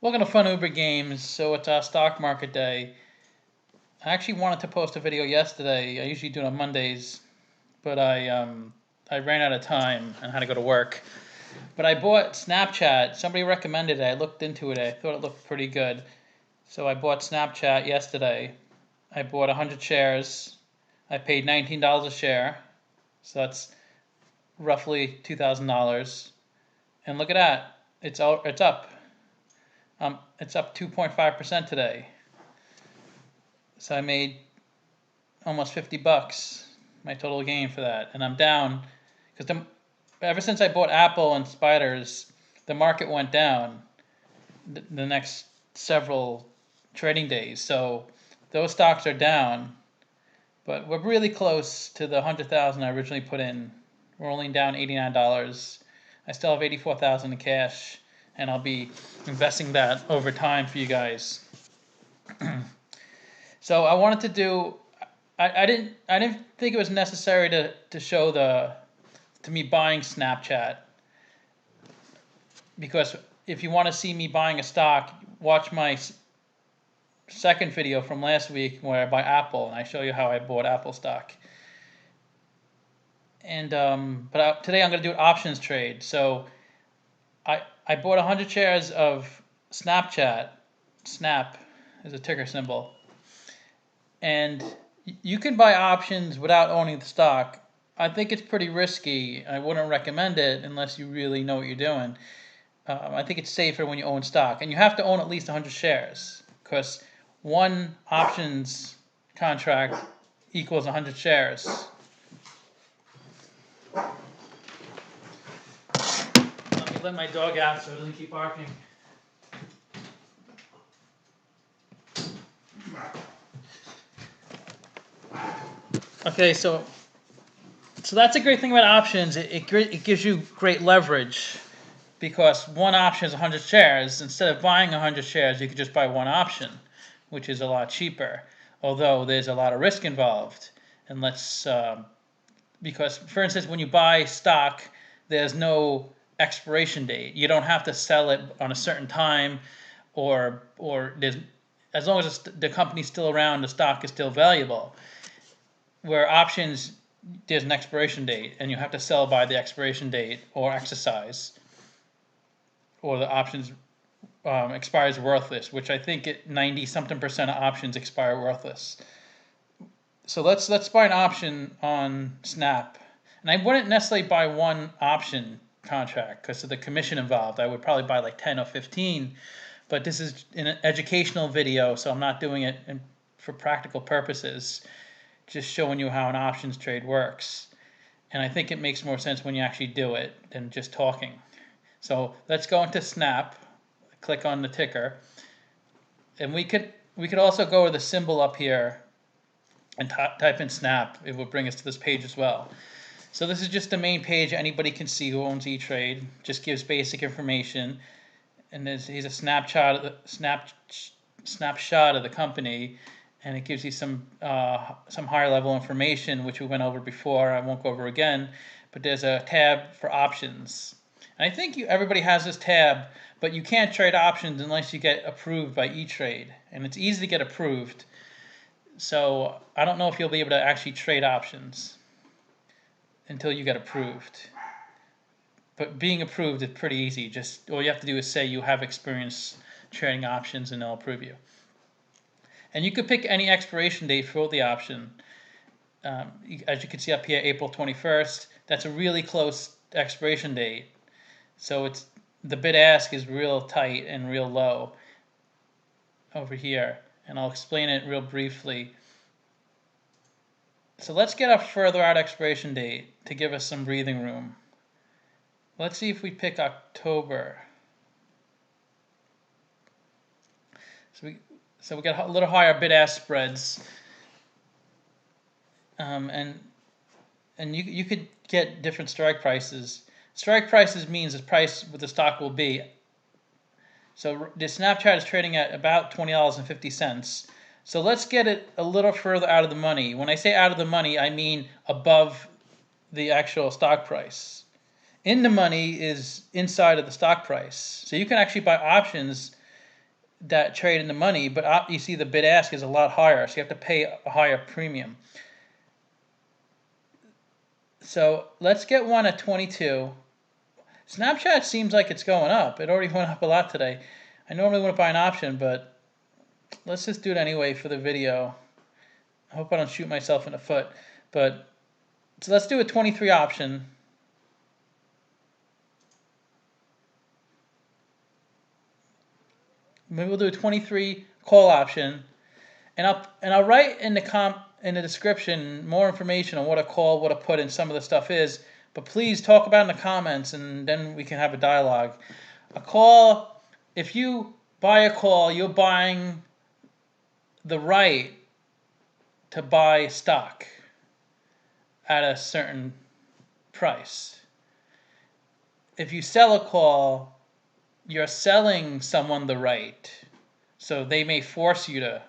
Welcome to Fun Uber Games. So it's our stock market day. I actually wanted to post a video yesterday. I usually do it on Mondays, but I ran out of time and had to go to work. But I bought Snapchat. Somebody recommended it. I looked into it. I thought it looked pretty good. So I bought Snapchat yesterday. I bought 100 shares. I paid $19 a share. So that's roughly $2,000. And look at that. It's up. It's up 2.5% today. So I made almost 50 bucks, my total gain for that. And I'm down because ever since I bought Apple and Spiders, the market went down the next several trading days. So those stocks are down, but we're really close to the 100,000 I originally put in. We're only down $89. I still have 84,000 in cash, and I'll be investing that over time for you guys. So I wanted to do. I didn't think it was necessary to show to me buying Snapchat, because if you want to see me buying a stock, watch my second video from last week where I buy Apple and I show you how I bought Apple stock. And today I'm going to do an options trade. So I bought 100 shares of Snapchat. Snap is a ticker symbol. And you can buy options without owning the stock. I think it's pretty risky. I wouldn't recommend it unless you really know what you're doing. I think it's safer when you own stock. And you have to own at least 100 shares, because one options contract equals 100 shares. Let me let my dog out so it doesn't keep barking. Okay, so that's a great thing about options. It gives you great leverage, because one option is 100 shares. Instead of buying 100 shares, you could just buy one option, which is a lot cheaper. Although there's a lot of risk involved, and because, for instance, when you buy stock, there's no expiration date. You don't have to sell it on a certain time, or there's, as long as the company's still around, the stock is still valuable. Where options, there's an expiration date, and you have to sell by the expiration date or exercise, or the options expires worthless, which I think 90-something% of options expire worthless. So let's buy an option on Snap, and I wouldn't necessarily buy one option contract because of the commission involved. I would probably buy like 10 or 15, but this is an educational video, so I'm not doing it for practical purposes. Just showing you how an options trade works. And I think it makes more sense when you actually do it than just talking. So let's go into Snap, click on the ticker, and we could also go with the symbol up here and type in Snap. It will bring us to this page as well. So this is just the main page anybody can see who owns Etrade. Just gives basic information, and here's a snapshot of the company. And it gives you some higher level information, which we went over before. I won't go over again, but there's a tab for options. And I think everybody has this tab, but you can't trade options unless you get approved by Etrade. And it's easy to get approved. So I don't know if you'll be able to actually trade options until you get approved. But being approved is pretty easy. Just all you have to do is say you have experience trading options, and they'll approve you. And you could pick any expiration date for the option. As you can see up here, April 21st. That's a really close expiration date. So the bid ask is real tight and real low over here. And I'll explain it real briefly. So let's get a further out expiration date to give us some breathing room. Let's see if we pick October. So we got a little higher bid-ask spreads, and you could get different strike prices. Strike prices means the price what the stock will be. So the Snapchat is trading at about $20.50. So let's get it a little further out of the money. When I say out of the money, I mean above the actual stock price. In the money is inside of the stock price. So you can actually buy options that trade in the money, but you see the bid ask is a lot higher, so you have to pay a higher premium. So let's get one at 22. Snapchat seems like it's going up. It already went up a lot today. I normally wouldn't buy an option, but let's just do it anyway for the video. I hope I don't shoot myself in the foot. But so let's do a 23 option. Maybe we'll do a 23 call option, and I'll write in the description more information on what a call, what a put, and some of the stuff is. But please talk about it in the comments, and then we can have a dialogue. A call, if you buy a call, you're buying the right to buy stock at a certain price. If you sell a call, you're selling someone the right, so they may force you to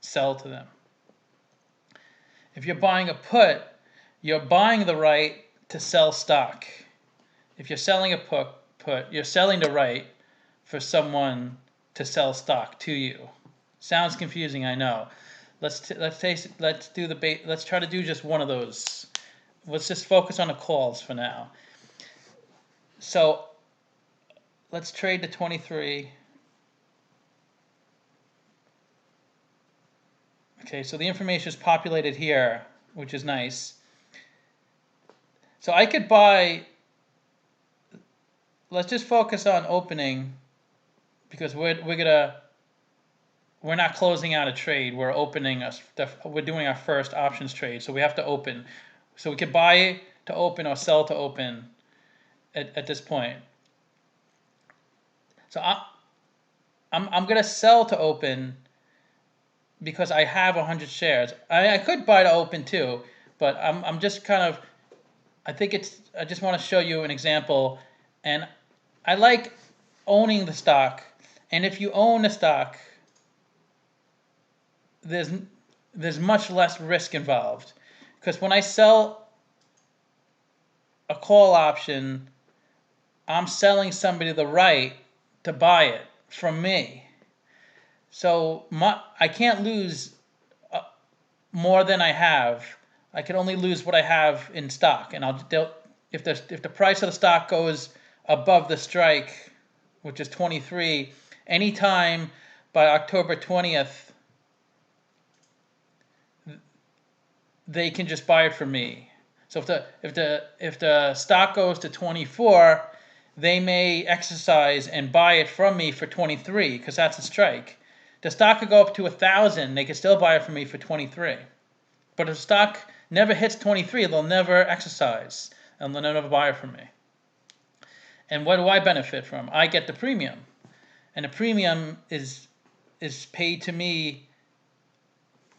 sell to them. If you're buying a put, you're buying the right to sell stock. If you're selling a put, you're selling the right for someone to sell stock to you. Sounds confusing, I know. Let's try to do just one of those. Let's just focus on the calls for now. So let's trade the 23. Okay, so the information is populated here, which is nice. So I could buy, let's just focus on opening, because we're not closing out a trade. We're opening we're doing our first options trade, so we have to open. So we could buy to open or sell to open at this point. So I'm gonna sell to open because I have 100 shares. I could buy to open too, but I'm just kind of, I just want to show you an example, and I like owning the stock. And if you own the stock, there's much less risk involved, because when I sell a call option, I'm selling somebody the right to buy it from me. So I can't lose more than I have. I can only lose what I have in stock, and if the price of the stock goes above the strike, which is 23, anytime by October 20th, they can just buy it from me. So if the stock goes to 24, they may exercise and buy it from me for 23, because that's a strike. The stock could go up to 1,000, they could still buy it from me for 23. But if the stock never hits 23, they'll never exercise, and they'll never buy it from me. And what do I benefit from? I get the premium, and the premium is paid to me.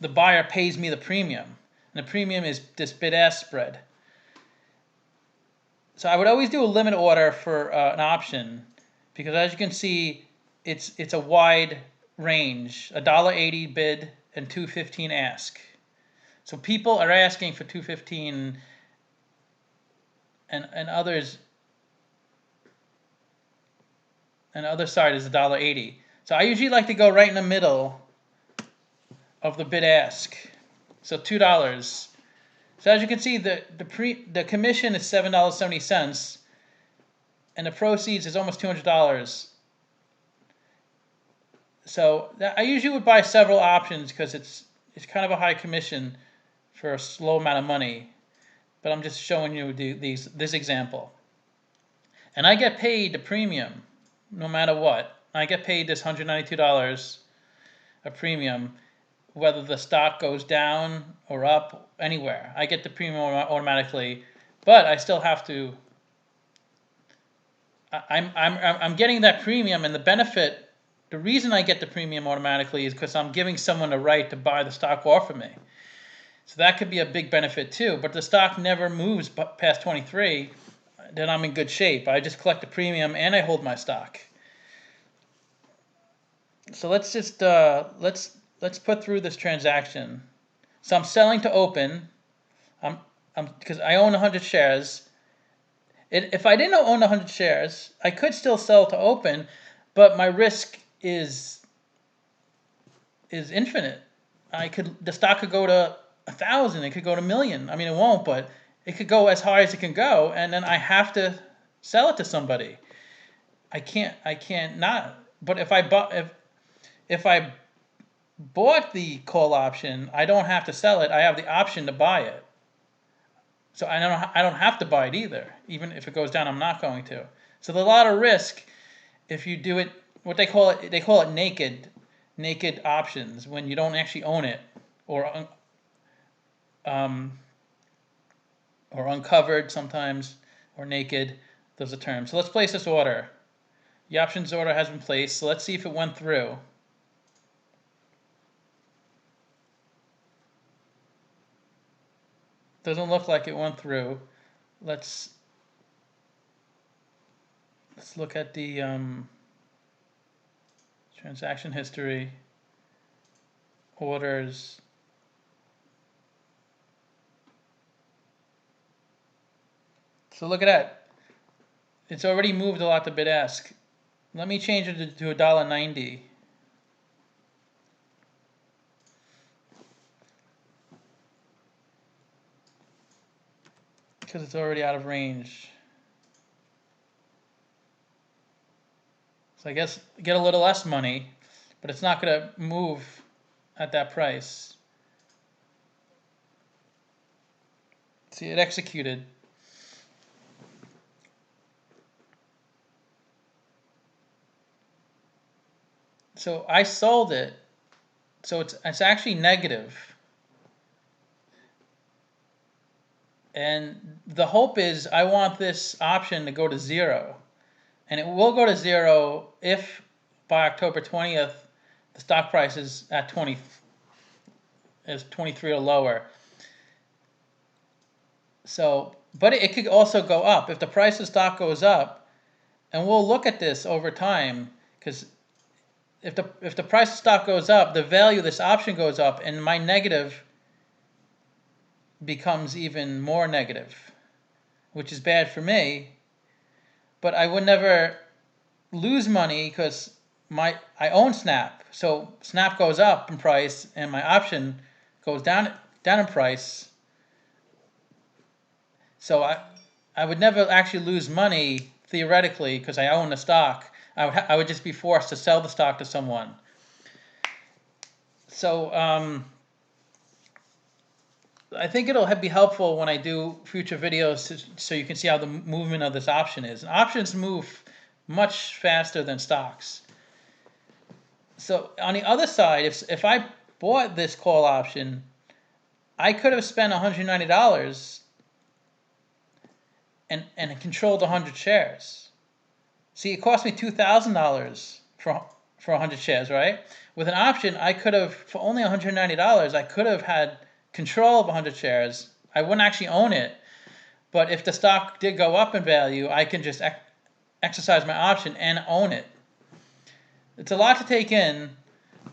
The buyer pays me the premium, and the premium is this bid-ask spread. So I would always do a limit order for an option, because as you can see, it's a wide range: $1.80 bid and $2.15 ask. So people are asking for $2.15, and others, and the other side is $1.80. So I usually like to go right in the middle of the bid ask. So $2. So as you can see, the commission is $7.70, and the proceeds is almost $200. So I usually would buy several options, because it's kind of a high commission for a slow amount of money. But I'm just showing you this example. And I get paid the premium no matter what. I get paid this $192 a premium, whether the stock goes down or up, anywhere. I get the premium automatically, but I still have to. I'm getting that premium, and the benefit. The reason I get the premium automatically is because I'm giving someone the right to buy the stock off of me. So that could be a big benefit too. But the stock never moves past 23, then I'm in good shape. I just collect the premium and I hold my stock. So let's just let's put through this transaction. So I'm selling to open. Because I own 100 shares. If I didn't own 100 shares, I could still sell to open, but my risk is is infinite. The stock could go to 1,000, it could go to 1,000,000. I mean, it won't, but it could go as high as it can go, and then I have to sell it to somebody. I can't not. But if I bought the call option, I don't have to sell it. I have the option to buy it. So I don't have to buy it either. Even if it goes down, I'm not going to. So there's a lot of risk if you do it. What they call it naked options, when you don't actually own it, or uncovered sometimes, or naked. Those are terms. So let's place this order. The options order has been placed. So let's see if it went through. Doesn't look like it went through. Let's look at the transaction history, orders. So look at that. It's already moved a lot to bid ask. Let me change it to $1.90. Because it's already out of range. So I guess get a little less money, but it's not going to move at that price. See, it executed. So I sold it. So it's actually negative. And the hope is I want this option to go to 0. And it will go to 0 if by October 20th the stock price is at 23 or lower. So, but it could also go up if the price of stock goes up. And we'll look at this over time, because if the price of stock goes up, the value of this option goes up, and my negative becomes even more negative, which is bad for me. But I would never lose money because I own Snap. So Snap goes up in price and my option goes down in price. So I would never actually lose money theoretically because I own the stock. I would just be forced to sell the stock to someone. So I think it'll be helpful when I do future videos so you can see how the movement of this option is. And options move much faster than stocks. So on the other side, if I bought this call option, I could have spent $190 and controlled 100 shares. See, it cost me $2,000 for 100 shares, right? With an option, I could have, for only $190, I could have had control of 100 shares. I wouldn't actually own it, but if the stock did go up in value, I can just exercise my option and own it. It's a lot to take in,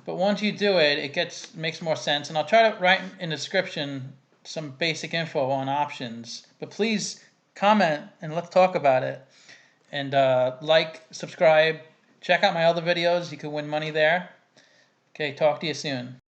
but once you do it, it makes more sense. And I'll try to write in the description some basic info on options. But please comment and let's talk about it. And like, subscribe, check out my other videos. You can win money there. Okay, talk to you soon.